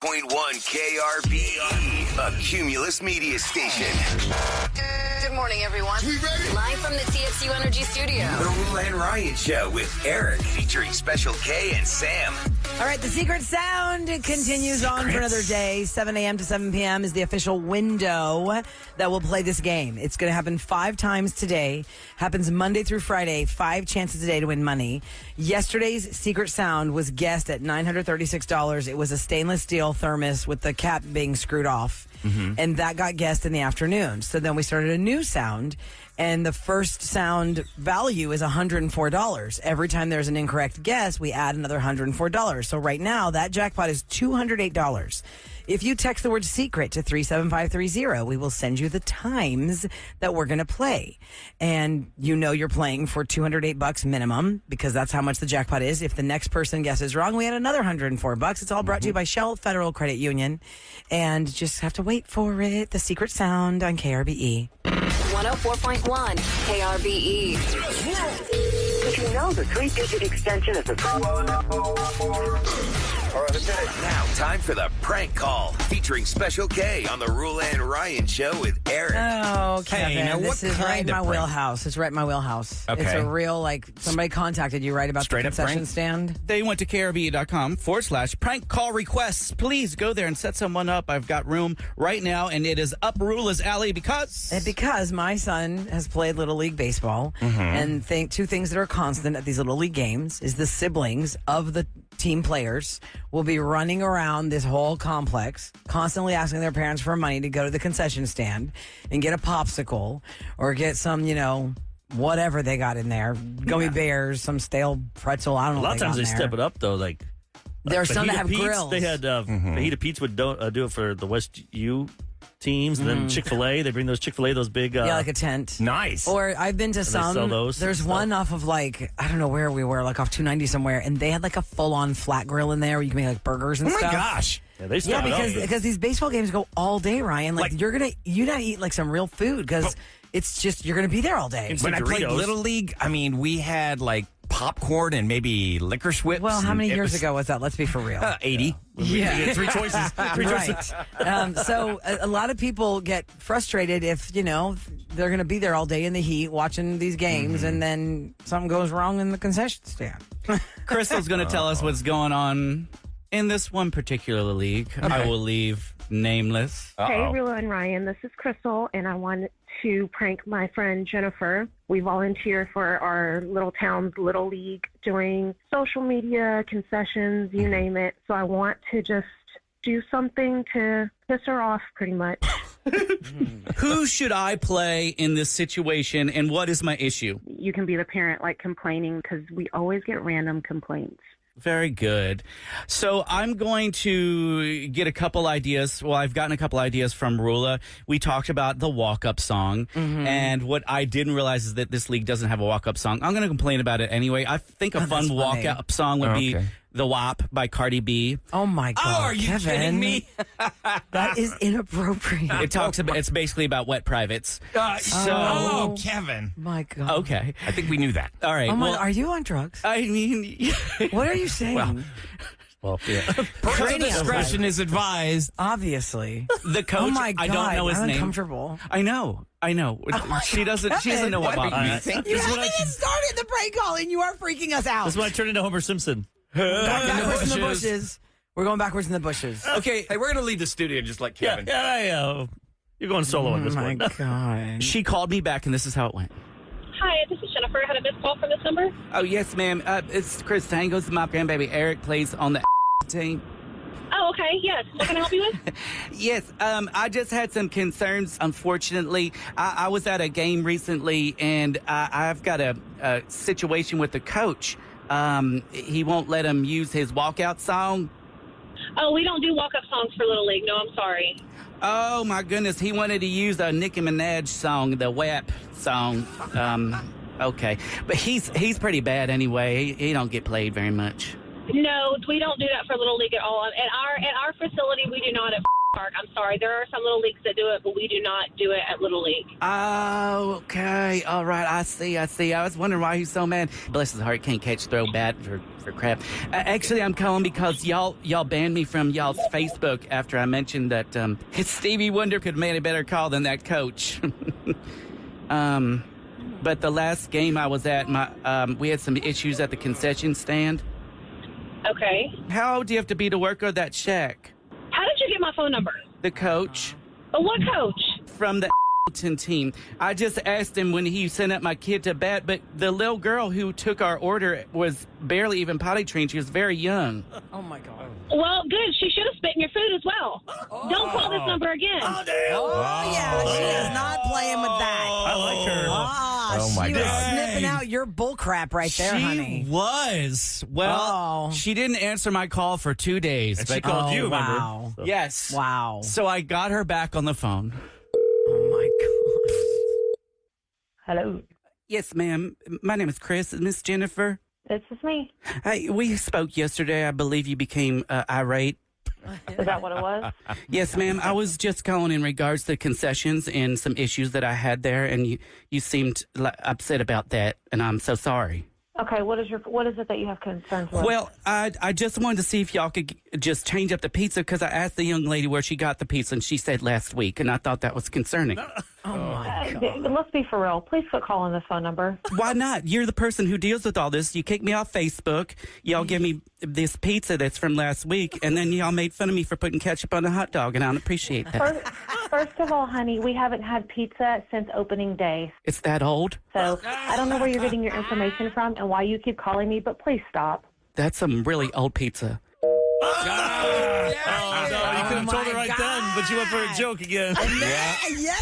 KRBE, a Cumulus media station. Good morning, everyone. We ready? Live from the TXU Energy Studio. The Rule and Ryan Show with Eric, featuring Special K and Sam. All right, the secret sound continues on for another day. 7 a.m. to 7 p.m. is the official window that will play this game. It's going to happen 5 times today. Happens Monday through Friday. 5 chances a day to win money. Yesterday's secret sound was guessed at $936. It was a stainless steel thermos with the cap being screwed off. And that got guessed in the afternoon. So then we started a new sound, and the first sound value is $104. Every time there's an incorrect guess, we add another $104. So right now, that jackpot is $208. If you text the word secret to 37530, we will send you the times that we're going to play. And you know you're playing for $208 minimum, because that's how much the jackpot is. If the next person guesses wrong, we add another $104. It's all brought to you by Shell Federal Credit Union. And just have to wait for it. The secret sound on KRBE. 104.1 KRBE. Did you know the 3-digit extension is the... All right, let's hit it. Now, time for the prank call, featuring Special K on the Rule and Ryan Show with Eric. Oh, Kevin, Hey, now this what is right in kind my of prank? wheelhouse. It's right in my wheelhouse. Okay. It's a real, somebody contacted you, right, about Straight the up concession prank? stand? They went to krbe.com/prank call requests. Please go there and set someone up. I've got room right now, and it is up Rula's alley because... And because my son has played Little League Baseball, and two things that are constant at these Little League games is the siblings of the team players will be running around this whole complex, constantly asking their parents for money to go to the concession stand and get a popsicle or get some, whatever they got in there. Gummy bears, some stale pretzel. I don't know A lot of times they step it up, though. Like There are some that have Fajita Pete's, grills. They had Fajita Pete's would do it for the West U teams, and then Chick-fil-A. They bring those Chick-fil-A, those big. Yeah, like a tent. Nice. Or I've been to some. sell those There's and one stuff. off of I don't know where we were, off 290 somewhere, and they had a full-on flat grill in there where you can make burgers and Oh my stuff. gosh. Yeah, they Yeah, step it up. because these baseball games go all day, Ryan. You gotta eat some real food because it's just you're gonna be there all day. It's When I played Doritos. Little League, we had popcorn and maybe licorice whips. Well, how and many it years was, ago was that? Let's be for real. 80. Yeah. 3 choices. Right. So a lot of people get frustrated if, they're going to be there all day in the heat watching these games and then something goes wrong in the concession stand. Crystal's going to tell us what's going on in this one particular league. I will leave nameless. Hey, Rula and Ryan, this is Crystal, and I wanted to prank my friend Jennifer. We volunteer for our little town's Little League, doing social media, concessions, you name it. So I want to just do something to piss her off, pretty much. Who should I play in this situation, and what is my issue? You can be the parent, complaining, because we always get random complaints. Very good. So I'm going to get a couple ideas. Well, I've gotten a couple ideas from Rula. We talked about the walk-up song, and what I didn't realize is that this league doesn't have a walk-up song. I'm going to complain about it anyway. I think a fun that's funny. walk-up song would be The WAP by Cardi B. Oh, my God. Oh, are you Kevin. kidding me? That is inappropriate. It's basically about wet privates. Oh, Kevin. My God. Okay. I think we knew that. All right. Oh, my, well, are you on drugs? I mean... What are you saying? Well, yeah. Parental discretion is advised. Obviously. The coach, Oh, my God. I don't know his I'm name. uncomfortable. I know. She doesn't know about that. You haven't even started the prank call, and you are freaking us out. That's when I turned into Homer Simpson. Backwards in the bushes. We're going backwards in the bushes. Okay, hey, we're going to leave the studio and just let Kevin. You're going solo on this Oh, my one. God. She called me back, and this is how it went. Hi, this is Jennifer. I had a missed call from this number. Oh, yes, ma'am. It's Chris Tangos. My grandbaby Eric plays on the team. Oh, okay. Yes. What can I help you with? Yes, I just had some concerns, unfortunately. I was at a game recently, and I've got a situation with the coach. He won't let him use his walkout song. Oh, we don't do walk-up songs for Little League. No, I'm sorry. Oh, my goodness. He wanted to use a Nicki Minaj song, the WAP song. Okay. But he's pretty bad anyway. He don't get played very much. No, we don't do that for Little League at all. At our facility, we do not at Park. I'm sorry. There are some Little Leagues that do it, but we do not do it at Little League. Oh, okay. All right. I see. I was wondering why he's so mad. Bless his heart, can't catch throw bat for crap. Actually, I'm calling because y'all banned me from y'all's Facebook after I mentioned that Stevie Wonder could have made a better call than that coach. But the last game I was at, we had some issues at the concession stand. Okay. How old do you have to be to work at that shack? How did you get my phone number? The coach. Oh, what coach? From the team. I just asked him when he sent up my kid to bat, but the little girl who took our order was barely even potty trained. She was very young. Oh, my God. Well, good. She should have spit in your food as well. Don't call this number again. Oh, yeah. She is not playing with that. I like her. Oh, my she was God. sniffing out your bull crap right there, honey. She was. Well, she didn't answer my call for 2 days. And she called you, remember? Wow. So. Yes. Wow. So I got her back on the phone. Oh, my God. Hello, Yes, ma'am. My name is Chris. Miss Jennifer. this is me. Hey, we spoke yesterday. I believe you became irate. Is that what it was? Yes, ma'am. I was just calling in regards to concessions and some issues that I had there, and you seemed upset about that, and I'm so sorry. Okay, what is it that you have concerns with? Well, I just wanted to see if y'all could just change up the pizza because I asked the young lady where she got the pizza, and she said last week, and I thought that was concerning. Oh, my God. Let's be for real. Please quit calling this phone number. Why not? You're the person who deals with all this. You kicked me off Facebook. Y'all give me this pizza that's from last week, and then y'all made fun of me for putting ketchup on a hot dog, and I don't appreciate that. First of all, honey, we haven't had pizza since opening day. It's that old? So I don't know where you're getting your information from and why you keep calling me, but please stop. That's some really old pizza. Oh, no, you could have told her right then, but you went for a joke again. Yeah,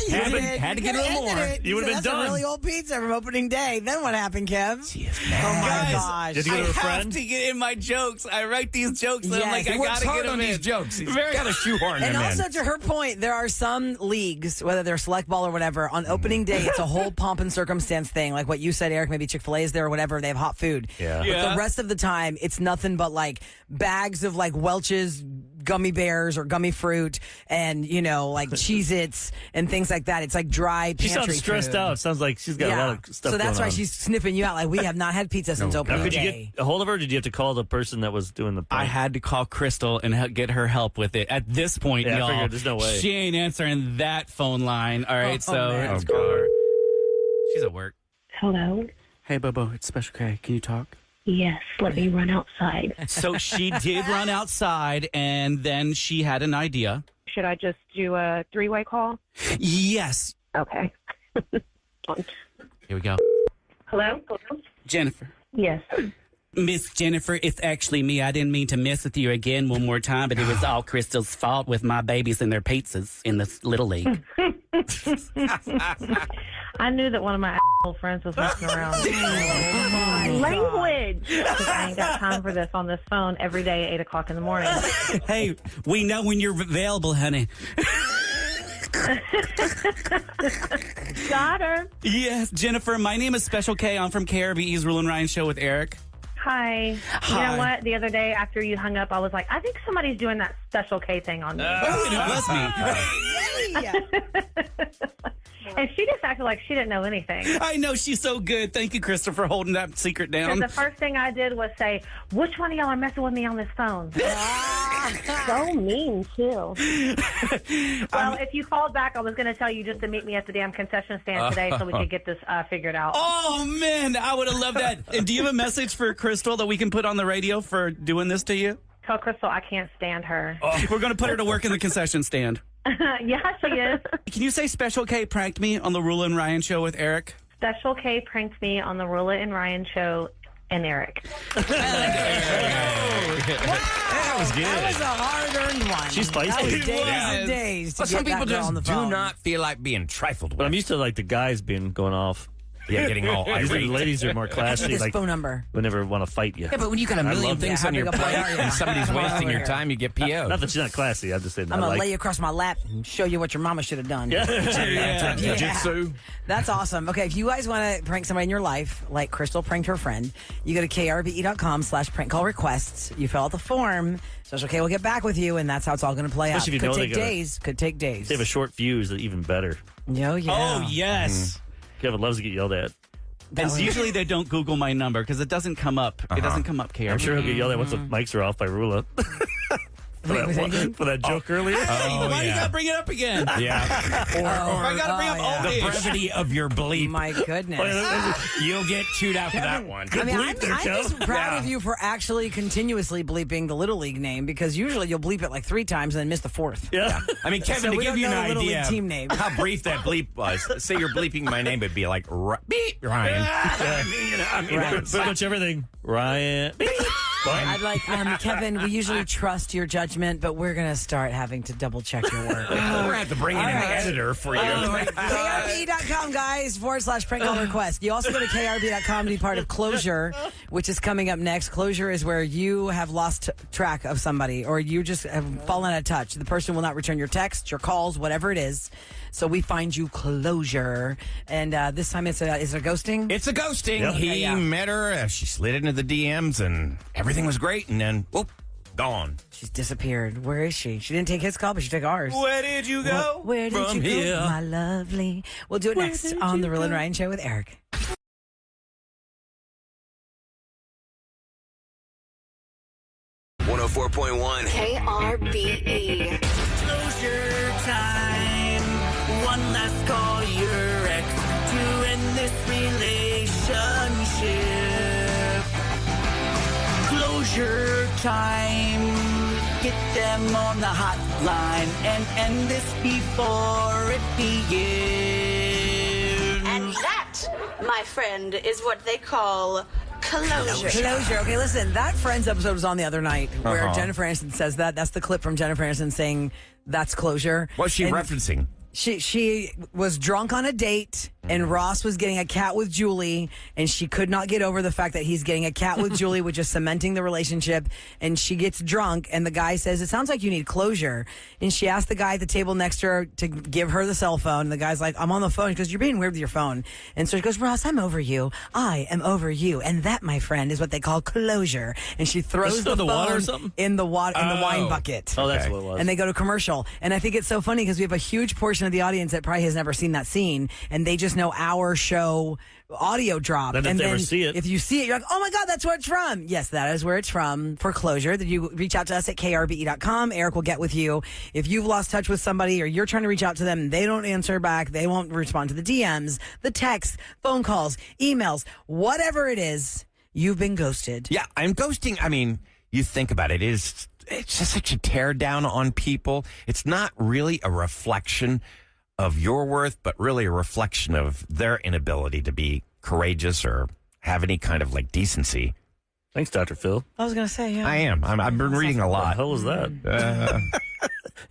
you Had to get a little more. You would have been That's done. a really old pizza from opening day. Then what happened, Kev? Oh, my Guys, gosh. Did you go to a I friend? have to get in my jokes. I write these jokes, and I'm Yes, like, he I works gotta hard get them on in. these jokes. He's Very- got to shoehorn And them also, in. to her point, there are some leagues, whether they're select ball or whatever, on opening day, it's a whole pomp and circumstance thing. Like what you said, Eric, maybe Chick-fil-A is there or whatever. They have hot food. Yeah. But the rest of the time, it's nothing but like bags of like Welch's gummy bears or gummy fruit and, you know, like Cheez-Its and things like that. It's like dry She pantry sounds stressed food. out. Sounds like she's got a lot of stuff So that's going why on. she's sniffing you out. Like, we have not had pizza since opening Now, could you day. get a hold of her, or did you have to call the person that was doing the I prank? had to call Crystal and get her help with it. At this point, Yeah, I y'all, figured there's no way. she ain't answering that phone line. All right, so man. let's call her. She's at work. Hello? Hey, Bobo, it's Special K. Can you talk? Yes, let me run outside. So she did run outside, and then she had an idea. Should I just do a three-way call? Yes. Okay. Here we go. Hello? Jennifer. Yes. Miss Jennifer, it's actually me. I didn't mean to mess with you again one more time, but it was all Crystal's fault with my babies and their pizzas in the Little League. I knew that one of my old friends was messing around. Language! I ain't got time for this on this phone every day at 8 o'clock in the morning. Hey, we know when you're available, honey. Got her. Yes, Jennifer, my name is Special K. I'm from KRBE's Rule and Ryan Show with Eric. Hi. You Hi. know what? The other day after you hung up, I was like, I think somebody's doing that Special K thing on me. Oh, it was me. And she just acted like she didn't know anything. I know, she's so good. Thank you, Krista, for holding that secret Because down. the first thing I did was say, which one of y'all are messing with me on this phone? So mean, too. Well, if you called back, I was going to tell you just to meet me at the damn concession stand today so we could get this figured out. Oh, man, I would have loved that. And do you have a message for Crystal that we can put on the radio for doing this to you? Tell Crystal I can't stand her. We're going to put her to work in the concession stand. Yeah, she is. Can you say Special K pranked me on the Rula and Ryan Show with Eric? Special K pranked me on the Rula and Ryan show and Eric. That was good. That was a hard-earned one. She's feisty. That was days Yeah. and days to Well, some get that people girl on just the do phone. not feel like being trifled But I'm with. used to like the guys being going off. getting all Usually irate. the ladies are more classy. His Like, phone number. we never want to fight you. Yeah, but when you got a I million love things that. on your Having a plate party. and somebody's Come on wasting over your here. time, you get PO'd. Not that she's not classy. I'm just saying. I'm I gonna like. lay you across my lap and show you what your mama should have done. Jiu-jitsu. That's awesome. Okay, if you guys want to prank somebody in your life, like Crystal pranked her friend, you go to krbe.com/prank call requests. You fill out the form. Special K will get back with you, and that's how it's all going to play out. Especially if you Could know take they gotta- days. Could take days. They have a short fuse, even better. Oh, yeah. Oh, yes. Kevin loves to get yelled at. And usually they don't Google my number because it doesn't come up. It doesn't come up, KRB. I'm sure he'll get yelled at once the mics are off by Rula. for that joke earlier. Why you gotta bring it up again? Yeah. I gotta bring up old The age. brevity of your bleep. My goodness. You'll get chewed out for that one. I mean, I'm bleep there, just Kel. proud Yeah. of you for actually continuously bleeping the Little League name, because usually you'll bleep it like 3 times and then miss the 4th. Yeah. I mean, Kevin, So to we give don't you an know the Little idea League team name. how brief that bleep was, say you're bleeping my name, it'd be like, beep, Ryan. I mean, Right. it's Pretty much everything. Ryan. I'd like, Kevin, we usually trust your judgment, but we're going to start having to double check your work. we're going to have to bring in an editor for you. KRB.com, guys, /prank call request. You also go to KRB.com to be part of Closure, which is coming up next. Closure is where you have lost track of somebody or you just have fallen out of touch. The person will not return your texts, your calls, whatever it is. So we find you closure. And this time is it a ghosting? It's a ghosting. Yep. He Yeah. met her, she slid into the DMs, and everything was great, and then, whoop, gone. She's disappeared. Where is she? She didn't take his call, but she took ours. Where did you go? Where did from you here? go, my lovely? We'll do it next on the Real and Ryan Show with Eric. .104.1. KRBE. Closure time. One last call your ex to end this relationship. Closure time. Get them on the hotline and end this before it begins. And that, my friend, is what they call closure. Closure. Okay, listen, that Friends episode was on the other night where Jennifer Aniston says that. That's the clip from Jennifer Aniston saying that's closure. What's she And referencing? She was drunk on a date, and Ross was getting a cat with Julie, and she could not get over the fact that he's getting a cat with Julie, which is cementing the relationship. And she gets drunk, and the guy says, "It sounds like you need closure." And she asked the guy at the table next to her to give her the cell phone. And the guy's like, "I'm on the phone." She goes, "You're being weird with your phone." And so she goes, "Ross, I'm over you. I am over you." And that, my friend, is what they call closure. And she throws throw the the water or phone something? in the wine bucket. Oh, that's Okay. what it was. And they go to commercial. And I think it's so funny because we have a huge portion of the audience that probably has never seen that scene, and they just know our show audio drop. Then if and they then ever see it- if you see it, you're like, "Oh my God, that's where it's from." Yes, that is where it's from for Closure. That you reach out to us at krbe.com. Eric will get with you. If you've lost touch with somebody or you're trying to reach out to them and they don't answer back, they won't respond to the DMs, the texts, phone calls, emails, whatever it is, you've been ghosted. Yeah, I'm ghosting. I mean, you think about it, it's just such a tear down on people. It's not really a reflection of your worth, but really a reflection of their inability to be courageous or have any kind of like decency. Thanks, Dr. Phil. I was going to say, yeah. I am. I've been reading a What the lot. hell was that?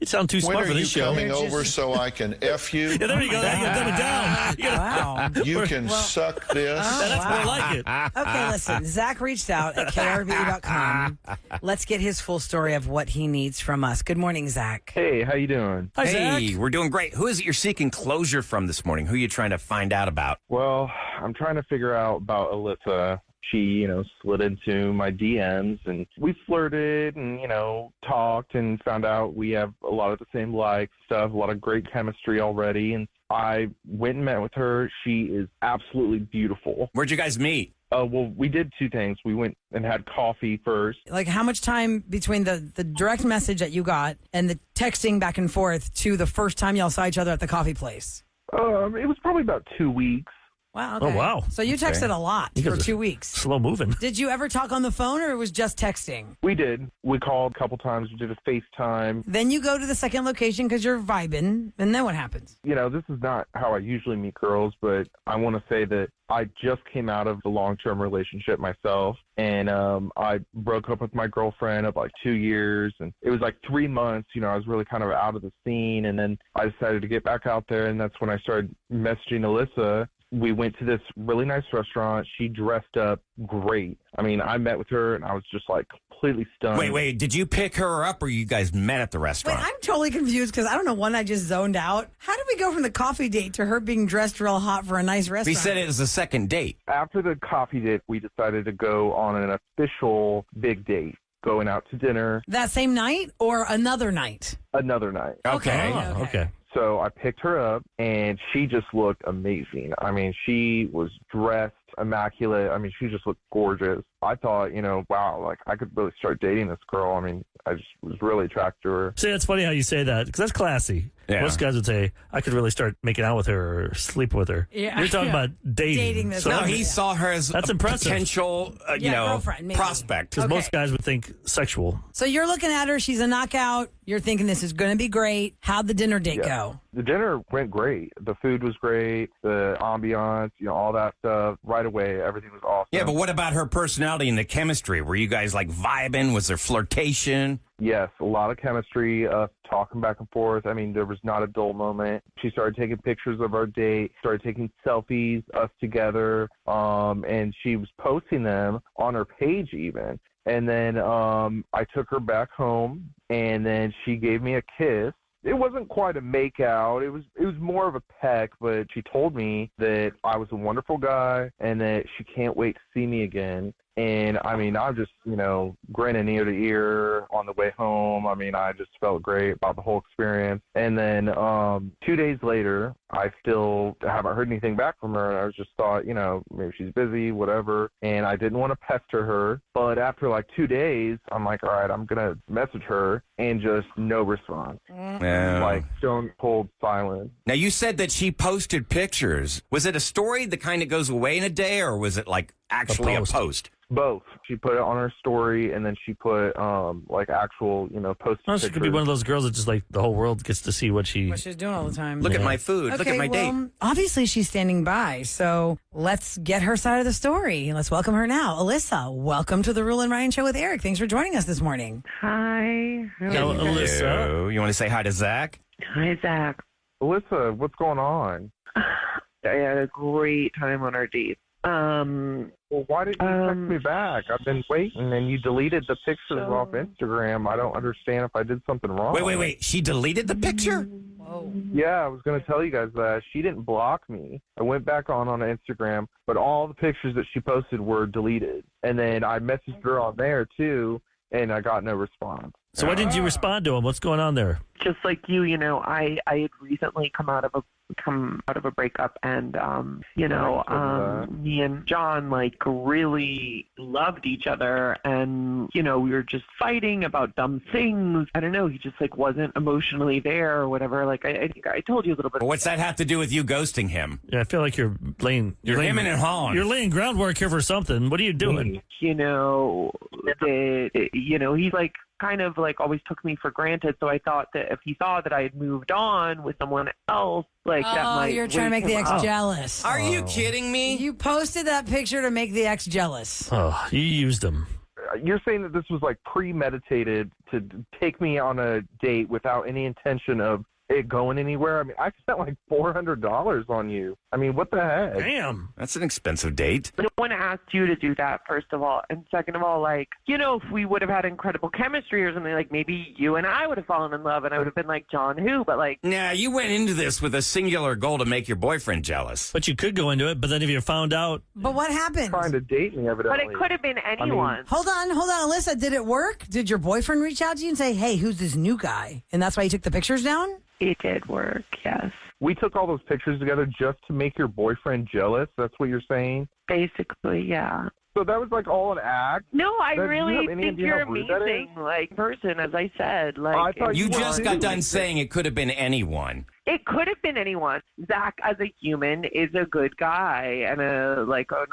You sound too When smart are for you this show. coming over so I can F you? Yeah, there you go. There you go. Dumb it down. You gotta- Wow. You can suck this. That's more like it. Okay, listen. Zach reached out at krb.com. Let's get his full story of what he needs from us. Good morning, Zach. Hey, how you doing? Hi, Hey, Zach. we're doing great. Who is it you're seeking closure from this morning? Who are you trying to find out about? Well, I'm trying to figure out about Alyssa. She, slid into my DMs and we flirted and, talked and found out we have a lot of the same likes, stuff, a lot of great chemistry already. And I went and met with her. She is absolutely beautiful. Where'd you guys meet? Well, we did two things. We went and had coffee first. Like, how much time between the direct message that you got and the texting back and forth to the first time y'all saw each other at the coffee place? It was probably about 2 weeks. Wow. Oh, Okay. wow. So you texted a lot You for guys are 2 weeks. Slow moving. Did you ever talk on the phone or it was just texting? We did. We called a couple times. We did a FaceTime. Then you go to the second location because you're vibing, and then what happens? This is not how I usually meet girls, but I want to say that I just came out of a long-term relationship myself, and I broke up with my girlfriend of like 2 years, and it was like 3 months. I was really kind of out of the scene, and then I decided to get back out there, and that's when I started messaging Alyssa, we went to this really nice restaurant. She dressed up great. I mean, I met with her and I was just like completely stunned. Wait, did you pick her up or you guys met at the restaurant? Wait, I'm totally confused because I don't know when I just zoned out. How did we go from the coffee date to her being dressed real hot for a nice restaurant? We said it was the second date. After the coffee date, we decided to go on an official big date, going out to dinner. That same night or another night? Another night. Okay. Okay. So I picked her up, and she just looked amazing. I mean, she was dressed immaculate. I mean, she just looked gorgeous. I thought, wow, like I could really start dating this girl. I mean, I just was really attracted to her. See, it's funny how you say that because that's classy. Yeah. Most guys would say, I could really start making out with her or sleep with her. Yeah. You're talking about dating. Dating this So No, girl. he saw her as That's a impressive. potential, girlfriend, maybe. prospect. Because Okay. most guys would think sexual. So you're looking at her. She's a knockout. You're thinking this is going to be great. How'd the dinner date go? The dinner went great. The food was great. The ambiance, all that stuff. Right away, everything was awesome. Yeah, but what about her personality and the chemistry? Were you guys like vibing? Was there flirtation? Yes, a lot of chemistry, talking back and forth. I mean, there was not a dull moment. She started taking pictures of our date, started taking selfies, us together, and she was posting them on her page even. And then I took her back home, and then she gave me a kiss. It wasn't quite a make out. It was more of a peck, but she told me that I was a wonderful guy and that she can't wait to see me again. And I mean, I'm just, grinning ear to ear on the way home. I mean, I just felt great about the whole experience. And then 2 days later, I still haven't heard anything back from her. And I just thought, maybe she's busy, whatever. And I didn't want to pester her. But after like 2 days, I'm like, all right, I'm going to message her, and just no response. Like stone cold silence. Now, you said that she posted pictures. Was it a story that kind of goes away in a day, or was it like actually a post? Both. She put it on her story, and then she put like actual, posted Well, she pictures. could be one of those girls that just like the whole world gets to see what she's doing all the time. Look at my food. Look at my date. Obviously, she's standing by. So let's get her side of the story. Let's welcome her now. Alyssa, welcome to the Rule and Ryan Show with Eric. Thanks for joining us this morning. Hi. Now, Alyssa. Hello. You want to say hi to Zach? Hi, Zach. Alyssa, what's going on? I had a great time on our date. Well, why didn't you text me back? I've been waiting, and you deleted the pictures off Instagram. I don't understand if I did something wrong. Wait. She deleted the picture? Whoa. Yeah, I was going to tell you guys that. She didn't block me. I went back on Instagram, but all the pictures that she posted were deleted. And then I messaged her on there, too, and I got no response. So why didn't you respond to him? What's going on there? Just like you, I had recently come out of a breakup, and me and John really loved each other, and we were just fighting about dumb things. I don't know, he just wasn't emotionally there or whatever. I think I told you a little bit. What's that have to do with you ghosting him? Yeah, I feel like you're hemming and hawing. You're laying groundwork here for something. What are you doing? He's kind of always took me for granted, so I thought that if he saw that I had moved on with someone else, that might you're trying to make the ex jealous. Are you kidding me? You posted that picture to make the ex jealous. Oh, you used him. You're saying that this was premeditated to take me on a date without any intention of it going anywhere? I mean, I spent $400 on you. I mean, what the heck? Damn. That's an expensive date. No one asked you to do that, first of all. And second of all, if we would have had incredible chemistry or something, maybe you and I would have fallen in love and I would have been like, John who? But Nah, you went into this with a singular goal to make your boyfriend jealous. But you could go into it, but then if you found out. But what happened? Trying to date me, evidently. But it could have been anyone. Hold on, Alyssa. Did it work? Did your boyfriend reach out to you and say, hey, who's this new guy? And that's why you took the pictures down? It did work, yes. We took all those pictures together just to make your boyfriend jealous? That's what you're saying? Basically, yeah. So that was all an act? No, I Do you really have any think idea you're how rude that amazing, person, as I said. I thought You you just were got too. done saying it could have been anyone. It could have been anyone. Zach, as a human, is a good guy and an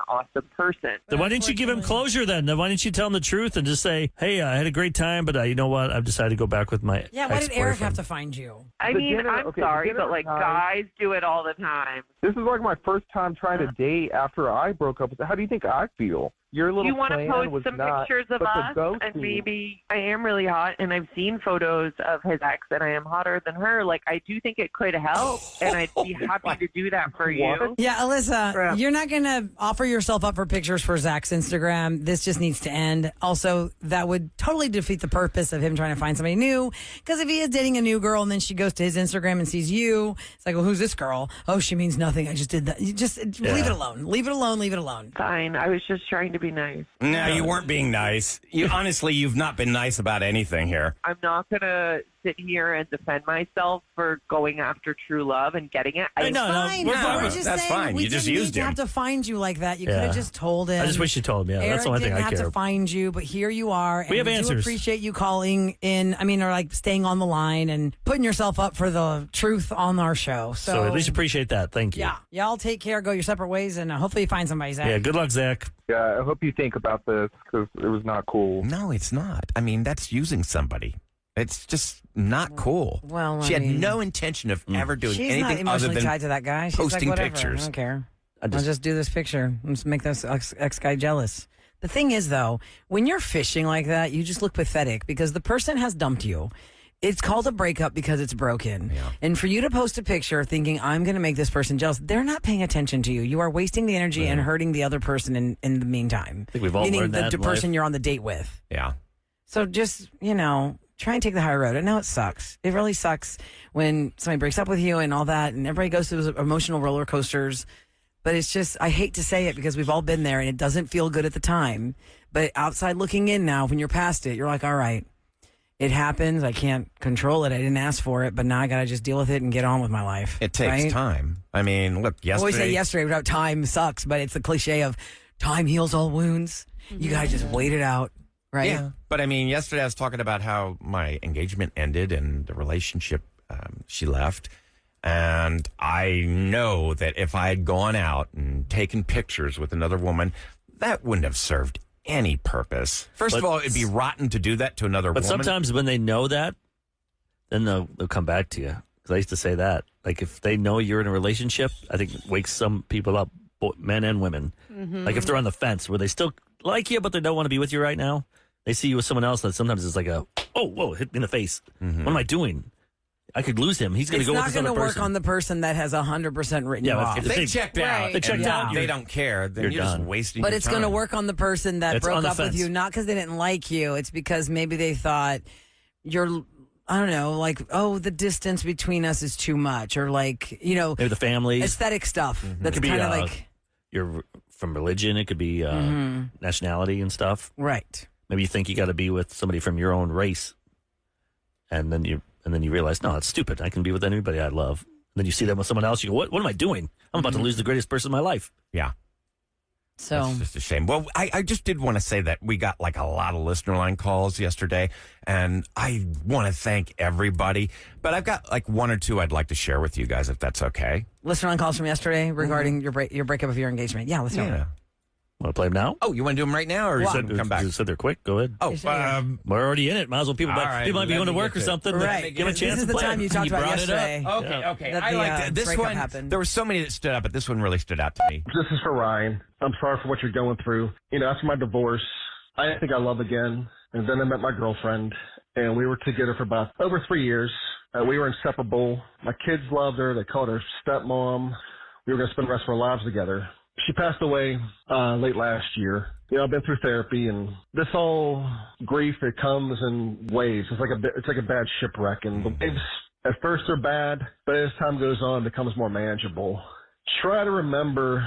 awesome person. Then why didn't you give him closure then? Why didn't you tell him the truth and just say, hey, I had a great time, but you know what? I've decided to go back with my Yeah, why did Eric ex-boyfriend." have to find you? I'm sorry, but guys do it all the time. This is my first time trying to date after I broke up with her. How do you think I feel? Your little you want to plan post was some not, pictures of but the us, ghosting- and maybe I am really hot, and I've seen photos of his ex, and I am hotter than her. Like, I do think it could help, and I'd be happy to do that for you. Yeah, Alyssa, Yeah. you're not going to offer yourself up for pictures for Zach's Instagram. This just needs to end. Also, that would totally defeat the purpose of him trying to find somebody new. Because if he is dating a new girl and then she goes to his Instagram and sees you, it's like, well, who's this girl? Oh, she means nothing. I just did that. You just leave it alone. Leave it alone. Leave it alone. Fine. I was just trying to be nice. No, you weren't being nice. Honestly, you've not been nice about anything here. I'm not going to sit here and defend myself for going after true love and getting it. It's fine. we're We're fine. just That's saying fine. we You just didn't used need to him. have to find you like that. You could Yeah. have just told him. I just wish you told me. Yeah, Eric that's the only thing didn't I have care. to find you, but here you are. And We have do answers. appreciate you calling in. I mean, or like staying on the line and putting yourself up for the truth on our show. So at least appreciate that. Thank you. yeah, y'all take care. Go your separate ways, and hopefully you find somebody. Zach. Yeah, good luck, Zach. Yeah, I hope you think about this because it was not cool. No, it's not. I mean, that's using somebody. It's just not cool. Well, she I had mean, no intention of ever doing She's not anything other emotionally than tied to that guy. She's posting like, whatever. pictures. I don't care. I'll just do this picture. Let's make this ex guy jealous. The thing is, though, when you're fishing like that, you just look pathetic because the person has dumped you. It's called a breakup because it's broken. Yeah. And for you to post a picture thinking, I'm going to make this person jealous, they're not paying attention to you. You are wasting the energy and hurting the other person in the meantime. I think we've all Meaning learned that the in person life. you're on the date with. Yeah. So just, try and take the high road. I know it sucks. It really sucks when somebody breaks up with you and all that, and everybody goes through those emotional roller coasters. But it's just, I hate to say it because we've all been there and it doesn't feel good at the time. But outside looking in now, when you're past it, you're like, all right, it happens. I can't control it. I didn't ask for it, but now I got to just deal with it and get on with my life. It takes right? time. I mean, look, I always say yesterday. yesterday without time sucks, but it's the cliche of time heals all wounds. You got to just wait it out, right? Yeah. But I mean, yesterday I was talking about how my engagement ended and the relationship she left. And I know that if I had gone out and taken pictures with another woman, that wouldn't have served any purpose. First of all, it'd be rotten to do that to another But woman. sometimes when they know that, then they'll come back to you. Because I used to say that. Like, if they know you're in a relationship, I think it wakes some people up, men and women. Like, if they're on the fence where they still like you, but they don't want to be with you right now, they see you with someone else that sometimes it's like whoa, hit me in the face. What am I doing? I could lose him. He's going to go with It's this not other going to person. work on the person that has 100% written you off. if they checked out, They checked and out, they don't care, then you're you're just done. wasting But your it's going to time. work on the person that It's broke on the up with fence. you, not because they didn't like you. It's because maybe they thought you're, I don't know, like, oh, the distance between us is too much, or like, Maybe the family. aesthetic stuff. That's Could be, kind of like, you're from religion. It could be nationality and stuff. right. Maybe you think you got to be with somebody from your own race, and then you realize, no, it's stupid. I can be with anybody I love. And then you see them with someone else. You go, what am I doing? I'm about to lose the greatest person in my life. Yeah. So It's just a shame. Well, I just did want to say that we got like a lot of listener line calls yesterday, and I want to thank everybody. But I've got like one or two I'd like to share with you guys, if that's okay. listener on calls from yesterday regarding your breakup of your engagement. Yeah, let's hear it. Want to play them now? Oh, you want to do them right now, or you said come back? You said they're quick. Go ahead. Oh, We're already in it. Might as well. People all right, might be let going to me work get or to it. something. Right. Give 'em a chance This is to the play. time you talked about brought it up. yesterday. Okay, okay. That I the, liked it. This breakup one, happened. there were so many that stood out, but this one really stood out to me. This is for Ryan. I'm sorry for what you're going through. After my divorce, I didn't think I love again. And then I met my girlfriend, and we were together for about over 3 years. We were inseparable. My kids loved her. They called her stepmom. We were going to spend the rest of our lives together. She passed away late last year. I've been through therapy, and this whole grief, it comes in waves. It's like a bad shipwreck, and the waves at first are bad, but as time goes on, it becomes more manageable. Try to remember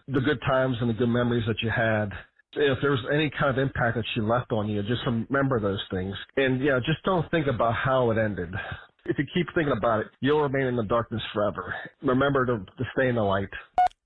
the good times and the good memories that you had. If there's any kind of impact that she left on you, just remember those things. And just don't think about how it ended. If you keep thinking about it, you'll remain in the darkness forever. Remember to stay in the light.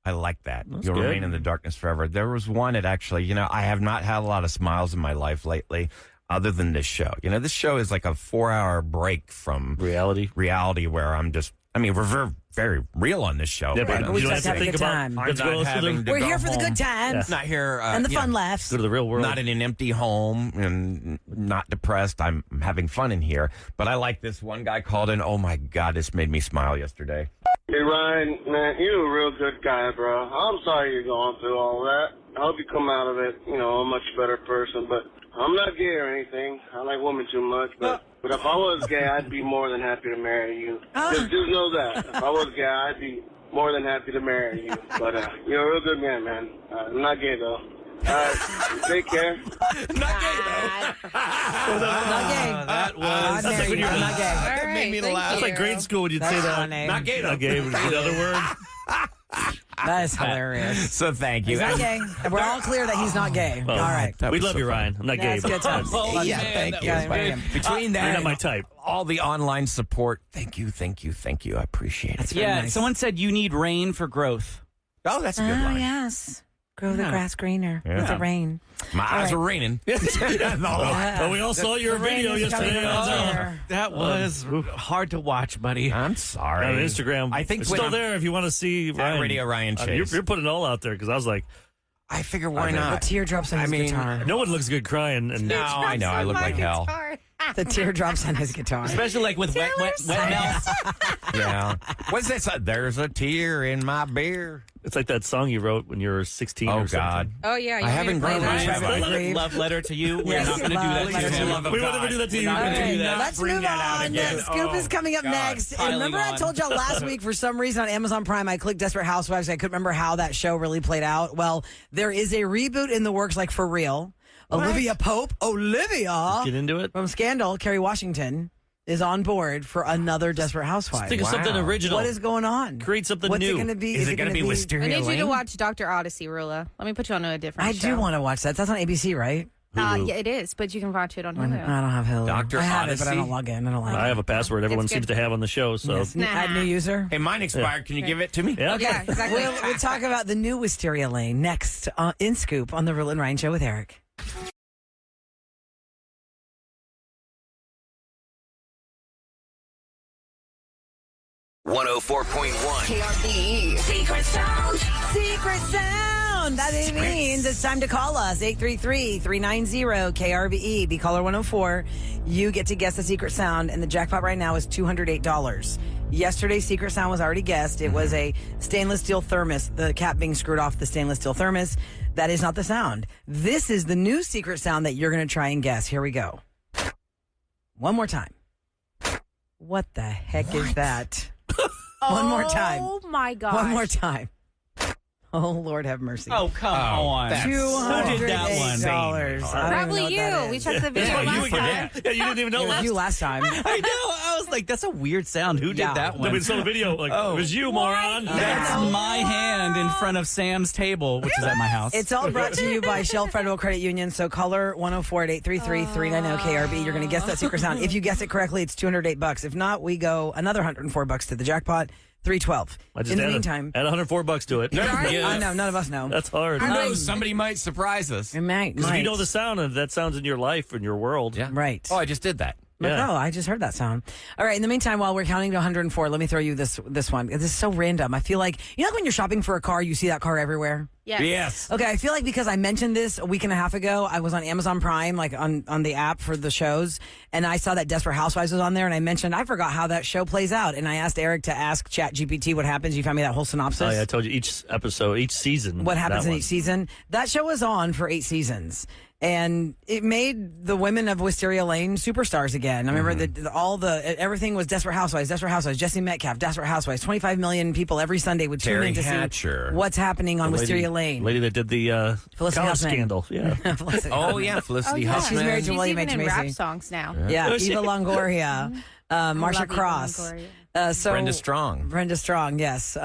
I like that. That's You'll good. remain in the darkness forever. There was one that actually, I have not had a lot of smiles in my life lately other than this show. This show is like a 4-hour break from reality where I'm just, we're very, very real on this show. Yeah, but but I'm we you don't just have to have a think good about. time. I'm Let's not go having to We're go here for the home. good times It's not here. and the fun laughs. Go to the real world. Not in an empty home and not depressed. I'm having fun in here. But I like this one guy called in. Oh my God, this made me smile yesterday. Hey, Ryan, man, you're a real good guy, bro. I'm sorry you're going through all that. I hope you come out of it, a much better person. But I'm not gay or anything. I like women too much. But if I was gay, I'd be more than happy to marry you. Just know that. If I was gay, I'd be more than happy to marry you. But you're a real good man. I'm not gay, though. Take care. Not gay, though. Not gay. That was. I'm married. I'm not gay. That made me laugh. That's like grade school when you'd say that. Funny. Not gay, though. Not gay was another word. That is hilarious. So thank you. He's not gay. And we're all clear that he's not gay. Well, all right. We love you, Ryan. I'm not gay. That's good times. Yeah, thank you. Between that You're not and my type. all the online support, thank you. I appreciate it. Yeah, nice. someone said you need rain for growth. Oh, that's a good line. Yes. Grow the grass greener with the rain. My eyes are raining. Well, we all saw your video yesterday. That was hard to watch, buddy. I'm sorry. On Instagram. I think it's when still I'm- there if you want to see Ryan. Radio Ryan Chase. You're putting it all out there because I was like, I figure why not? The teardrops on his guitar. no one looks good crying. And No, I know. I look like hell. The teardrops on his guitar. Especially like with wet mouth. Yeah. What's that song? There's a tear in my beer. It's like that song you wrote when you were 16 Oh, or something. God. Oh, yeah. I haven't grown much, have I? Love letter to you. We're Yes, not going to do love that letter to to you. you. Love of We would God. never do that to you. We're not gonna Okay, do that. let's Bring move that out on. again. Scoop is coming up God. next. And Piling remember, I on. told y'all last week for some reason on Amazon Prime, I clicked Desperate Housewives. I couldn't remember how that show really played out. Well, there is a reboot in the works, like for real. Olivia Pope, Get into it. from Scandal, Kerry Washington, is on board for another Desperate Housewives. Think of something original. What is going on? Create something What's new. it going to be? Is it going to be I Wisteria need you to Lane? watch Dr. Odyssey, Rula. Let me put you on a different I show. do want to watch that. That's on ABC, right? Yeah, it is, but you can watch it on I Hulu. don't have Hulu. Dr. I have it, but I Odyssey? don't log in. I don't like it. I have a password everyone It's seems good. to have on the show. So Yes. Add new user. Hey, mine expired. Can you give it to me? yeah. Yeah, exactly. We'll talk about the new Wisteria Lane next in Scoop on the Rule and Ryan Show with Eric. KRBE. Secret Sound. Secret Sound. That means it's time to call us. 833-390-KRBE. Be caller 104. You get to guess the secret sound, and the jackpot right now is $208. Yesterday's secret sound was already guessed. It was a stainless steel thermos, the cap being screwed off the stainless steel thermos. That is not the sound. This is the new secret sound that you're going to try and guess. Here we go. One more time. What the heck is that? One more time. Oh, my God. One more time. Oh, Lord have mercy. Oh, come on. that's- Who did that one? $208. I don't even know Probably what you. that We is. checked the video last time. Yeah, you didn't even know It was last you last time. I know. I was like, that's a weird sound. Who did Yeah. that Then one? we saw the video. Like, it was you, moron. That's my hand in front of Sam's table, which is at my house. It's all brought to you by Shell Federal Credit Union. So caller 104 at 833-390-KRB. You're going to guess that secret sound. If you guess it correctly, it's $208. If not, we go another $104 to the jackpot. 312. I just In the add meantime, add $104 to it. I know none of us know. That's hard. Who knows? Somebody might surprise us. It might. Because if you know the sound, and that sounds in your life and your world. Yeah. Right. Oh, I just did that. Yeah. Oh, I just heard that sound. All right. In the meantime, while we're counting to 104, let me throw you this one. This is so random. I feel like, you know, like when you're shopping for a car, you see that car everywhere. Yes. Okay, I feel like because I mentioned this a week and a half ago, I was on Amazon Prime, like on the app for the shows, and I saw that Desperate Housewives was on there, and I mentioned I forgot how that show plays out, and I asked Eric to ask ChatGPT what happens. You found me that whole synopsis. Oh, yeah, I told you each episode, each season. What happens that in one. each season. That show was on for 8 seasons. And it made the women of Wisteria Lane superstars again. I remember that everything was Desperate Housewives, Jesse Metcalf, Desperate Housewives. 25 million people every Sunday would tune Terry in to Hatcher. see what's happening on The Wisteria Lane. Lady that did the Felicity college Huffman. scandal. Yeah. Felicity Oh, Huffman. yeah. Felicity yeah. Huffman. She's married to She's William even H. in rap Macy. songs now. Yeah, Oh, shit. Eva Longoria, Marsha love Eva Cross. Longoria. Brenda Strong. Brenda Strong, yes.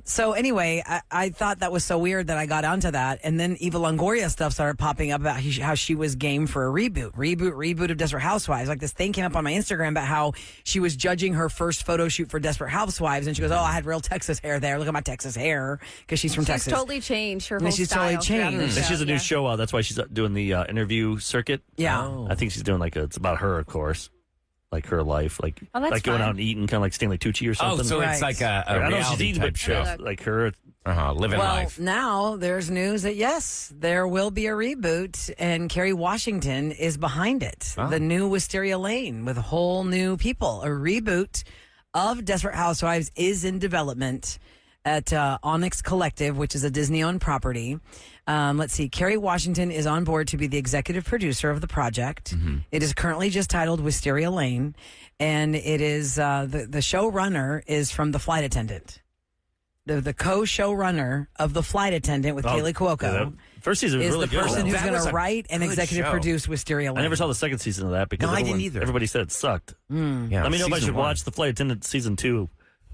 So anyway, I thought that was so weird that I got onto that. And then Eva Longoria stuff started popping up about how she was game for a reboot of Desperate Housewives. Like this thing came up on my Instagram about how she was judging her first photo shoot for Desperate Housewives. And she goes, oh, I had real Texas hair there. Look at my Texas hair. Because she's from Texas. She's totally changed her And whole she's style. totally changed. throughout the And show, she's a new yeah. show out. That's why she's doing the interview circuit. Yeah. I think she's doing it's about her, of course. Like her life, Oh, that's like going fun. out and eating, kind of like Stanley Tucci or something. Oh, so it's like a I don't know if she's reality eating, type but show. like her. Living Well, life. now there's news that yes, there will be a reboot, and Kerry Washington is behind it. Oh. The new Wisteria Lane with whole new people. A reboot of Desperate Housewives is in development at Onyx Collective, which is a Disney-owned property. Let's see. Kerry Washington is on board to be the executive producer of the project. It is currently just titled Wisteria Lane, and it is the showrunner is from The Flight Attendant. The co-showrunner of The Flight Attendant with Kaylee Cuoco. First season was is really the good. person who's That going was to a write and good executive show. produce Wisteria Lane. I never saw the second season of that because No, I didn't either. everybody said it sucked. Yeah, Let me know if I season should one. watch The Flight Attendant season 2.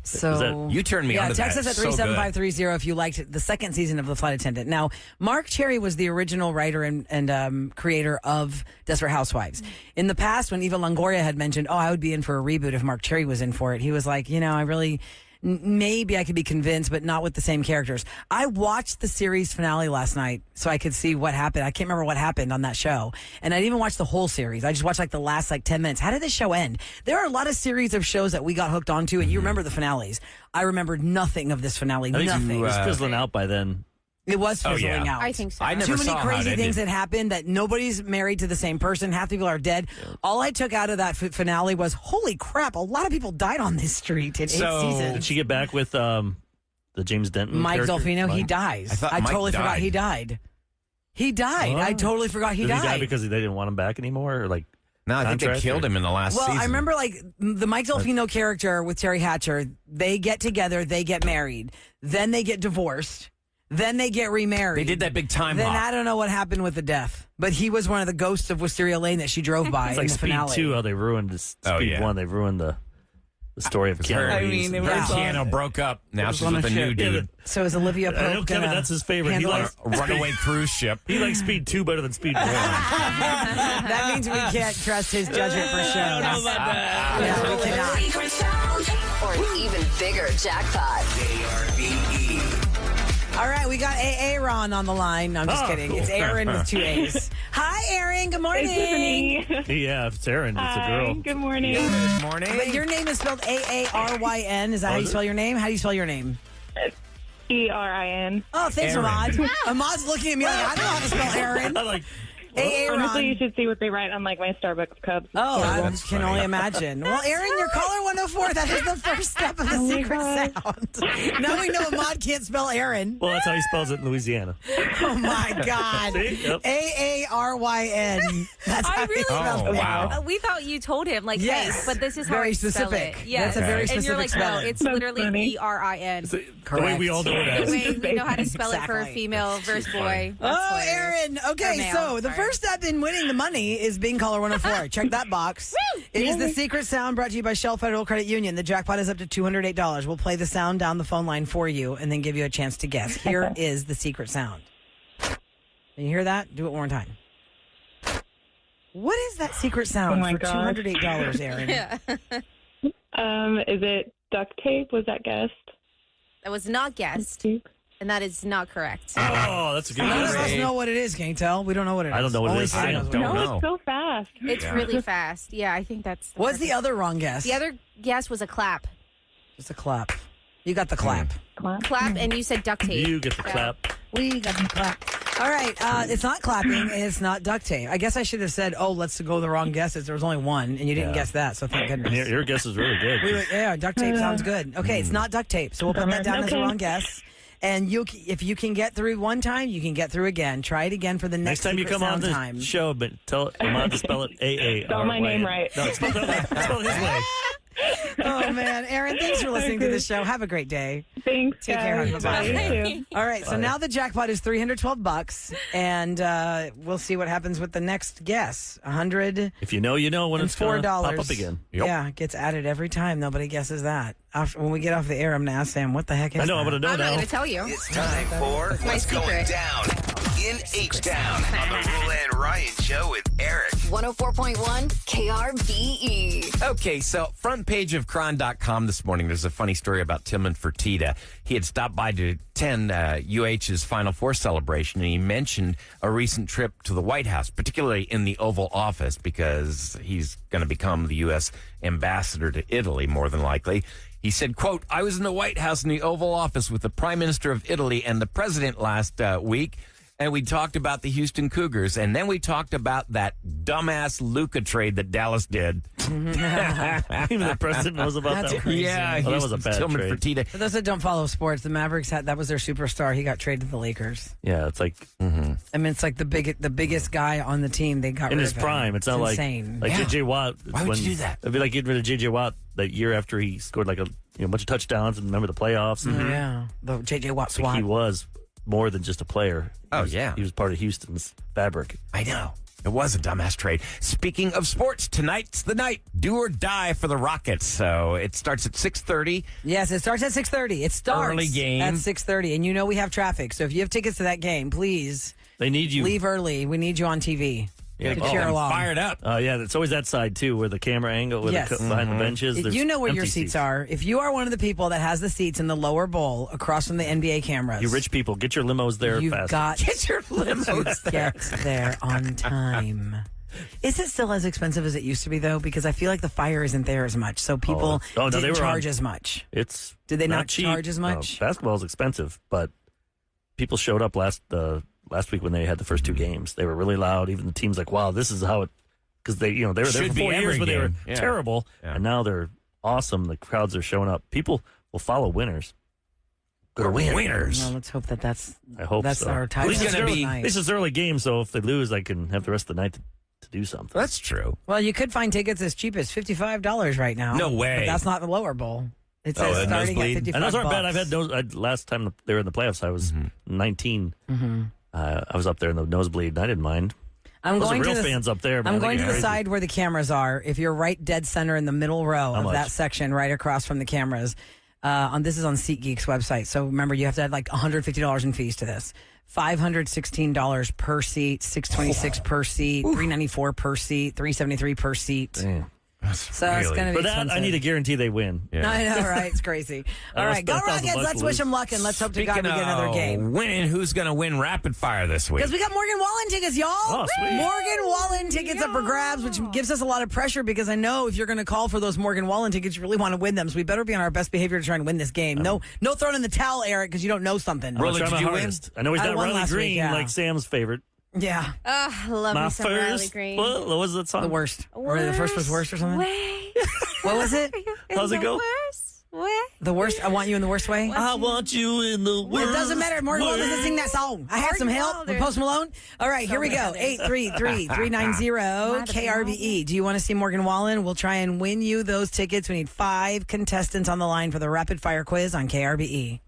So You turned me yeah, on to text that. us at It's so good. 37530 if you liked the second season of The Flight Attendant. Now, Mark Cherry was the original writer and creator of Desperate Housewives. In the past, when Eva Longoria had mentioned, I would be in for a reboot if Mark Cherry was in for it, he was like, I really... Maybe I could be convinced, but not with the same characters. I watched the series finale last night so I could see what happened. I can't remember what happened on that show. And I didn't even watch the whole series. I just watched the last 10 minutes. How did this show end? There are a lot of series of shows that we got hooked onto, and you remember the finales. I remembered nothing of this finale. I think Nothing. it was fizzling out by then. It was fizzling out. I think so. I never Too many saw how crazy it things ended. that happened that nobody's married to the same person. Half the people are dead. All I took out of that finale was, holy crap, a lot of people died on this street in 8 seasons. Did she get back with the James Denton Mike character? Dolfino, he Mike? dies. thought I Mike totally forgot died. he died. He died. I totally forgot he Did died. he die because they didn't want him back anymore? Or No, I think they contract, killed or- him in the last well, season. I remember the Mike Dolfino character with Terry Hatcher, they get together, they get married, then they get divorced. Then they get remarried. They did that big time Then hop. I don't know what happened with the death, but he was one of the ghosts of Wisteria Lane that she drove by It's in like the Speed finale. 2, how they ruined this. Oh, Speed yeah. 1, they ruined the story of Her- Keanu I Reeves. mean, it Her and was Keanu broke up. Now was she's on with a a new ship. dude. So is Olivia Pope I know Kevin, gonna that's his favorite. He handle likes A runaway cruise ship. He likes Speed 2 better than Speed 1. That means we can't trust his judgment for shows. Yeah, we cannot. Secret sound or an even bigger jackpot. KRBE. All right, we got Aaron on the line. No, I'm just kidding. cool. It's Aaron with 2 A's. Hi, Aaron. Good morning. Yeah, if it's Aaron, it's a girl. Good morning. Good morning. But your name is spelled Aaryn. Is that how you spell your name? How do you spell your name? ERIN. Oh, thanks, Aaron. Ahmad. Ahmad's looking at me like, I don't know how to spell Aaron. I like. Honestly, you Aaron. should see what they write on my Starbucks cups. Oh, I That's can funny. only imagine. Well, Aaron, you're caller 104. That is the first step of the secret sound. Now we know Ahmad can't spell Aaron. Well, that's how he spells it in Louisiana. Oh, my God. See? Yep. Aaryn. That's how I really he spells Oh, it. wow. We thought you told him, like, Yes. hey, but this is how Very I spell specific. it. Yes. That's a very And you're specific like, spelling. no, it's That's literally funny. ERIN. The way we all know it The as. way we know how to spell it for a Exactly. female versus boy. That's Oh, hilarious. Aaron. Or Okay, male, so the sorry. first step in winning the money is being caller 104. Check that box. It is the secret sound brought to you by Shell Federal Credit Union. The jackpot is up to $208. We'll play the sound down the phone line for you and then give you a chance to guess. Here is the secret sound. Can you hear that? Do it one more time. What is that secret sound Oh my for gosh. $208, Aaron? Yeah. Is it duct tape? Was that guessed? That was not guessed, and that is not correct. Oh, that's a good None of us guess. know what it is. Can you tell? We don't know what it is. I don't know what it Only is. Sam I knows what don't it is. know. No, it's so fast. It's really fast. Yeah, I think that's. What's the other wrong guess? The other guess was a clap. Just a clap. You got the clap. Clap, and you said duct tape. You get the So- clap. We got the clap. All right. It's not clapping. And it's not duct tape. I guess I should have said, let's go the wrong guesses. There was only one, and you didn't Yeah. guess that, so thank And goodness. your guess is really good. Yeah, duct tape sounds good. Okay, it's not duct tape, so we'll put that down as a Okay. wrong guess. And if you can get through one time, you can get through again. Try it again for the Next next time you secret come on sound the time. show, but tell Ahmad to spell it A-A-R-Y-N. Spell my name right. No, spell it his way. Oh, man. Aaron, thanks for listening to the show. Have a great day. Thanks, Take care. guys. Bye-bye. You too. All right, so Bye. now the jackpot is $312, and we'll see what happens with the next guess. $104. If you know, you know when it's going to pop up again. Yeah, it gets added every time. Nobody guesses that. When we get off the air, I'm going to ask Sam, what the heck is I know, that? I'm going to know I'm not now. going to tell you. It's time for my What's Going secret. Down in H-Town on the Rule and Ryan Show with Eric. 104.1 KRBE. Okay, so front page of Cron.com this morning, there's a funny story about Tillman Fertitta. He had stopped by to attend UH's Final Four celebration, and he mentioned a recent trip to the White House, particularly in the Oval Office, because he's going to become the U.S. ambassador to Italy, more than likely. He said, quote, I was in the White House in the Oval Office with the Prime Minister of Italy and the President last week. And we talked about the Houston Cougars. And then we talked about that dumbass Luka trade that Dallas did. Even the president knows about That's that. crazy. Yeah, that was a bad Tillman trade. Fertitta. For those that don't follow sports, the Mavericks that was their superstar. He got traded to the Lakers. Yeah, it's like I mean, it's like the biggest guy on the team. They got in rid his of him. prime. It's not insane. like J.J. Watt. Why would you do that? It'd be like getting rid of J.J. Watt that year after he scored like a bunch of touchdowns and remember the playoffs. Yeah, the J.J. Watt Like swat. he was more than just a player. He was part of Houston's fabric. I know. It was a dumbass trade. Speaking of sports, tonight's the night. Do or die for the Rockets. So it starts at 6:30. Yes, it starts at 6:30. It starts Early game. at 6:30, and you know we have traffic. So if you have tickets to that game, please They need you. leave early. We need you on TV. Yeah, to cheer along. Fired up. Yeah, it's always that side too, where the camera angle, where Yes. behind the benches. there's You know where your empty seats are. If you are one of the people that has the seats in the lower bowl across from the NBA cameras, You rich people, get your limos there you've fast. got Get your limos to get there on time. Is it still as expensive as it used to be, though? Because I feel like the fire isn't there as much, so people no, they didn't were charge on- as much. It's Did they not cheap. charge as much? Basketball is expensive, but people showed up last week when they had the first two games. They were really loud. Even the team's like, "Wow, this is how it." Because they were there Should for be 4 years, every but they were game. Yeah. terrible, Yeah. and now they're awesome. The crowds are showing up. People will follow winners. Go to win. Winners. Well, let's hope that's I hope that's so. our At title. least it's early. Night. This is early game, so if they lose, I can have the rest of the night to do something. That's true. Well, you could find tickets as cheap as $55 right now. No way. But that's not the lower bowl. It Oh, says the starting nosebleed? at $55. And those aren't bad. I've had those. Last time they were in the playoffs, I was 19. I was up there in the nosebleed, and I didn't mind. I'm Those going are real to the, fans up there. Man. I'm They going get to the crazy. side where the cameras are. If you're right dead center in the middle row How of much? that section, right across from the cameras, this is on SeatGeek's website. So remember, you have to add like $150 in fees to this. $516 per seat, $626 per seat, $394 per seat, $373 per seat. Damn. So it's going to be For that, expensive. I need a guarantee they win. I know, right? It's crazy. All right, go Rockets. Let's wish them luck, and let's hope to God we get another game. Winning, who's going to win rapid fire this week? Because we got Morgan Wallen tickets, y'all. Oh, sweet. Morgan Wallen tickets up for grabs, which gives us a lot of pressure because I know if you're going to call for those Morgan Wallen tickets, you really want to win them. So we better be on our best behavior to try and win this game. No throwing in the towel, Eric, because you don't know something. I'm gonna try my did you win? hardest. I know he's I not won Riley last Green week, yeah. like Sam's favorite. Yeah, I love My me some Riley first. Green. What was that song? the worst. Or the first was worst or something. Way. What was it? How's it go? Worst way. The worst. I want you in the worst way. I want you in the worst. It doesn't matter. Morgan Wallen doesn't sing that song. I had some help from Post Malone. All right, here we go. 833-390 KRBE. Do you want to see Morgan Wallen? We'll try and win you those tickets. We need 5 contestants on the line for the rapid fire quiz on KRBE.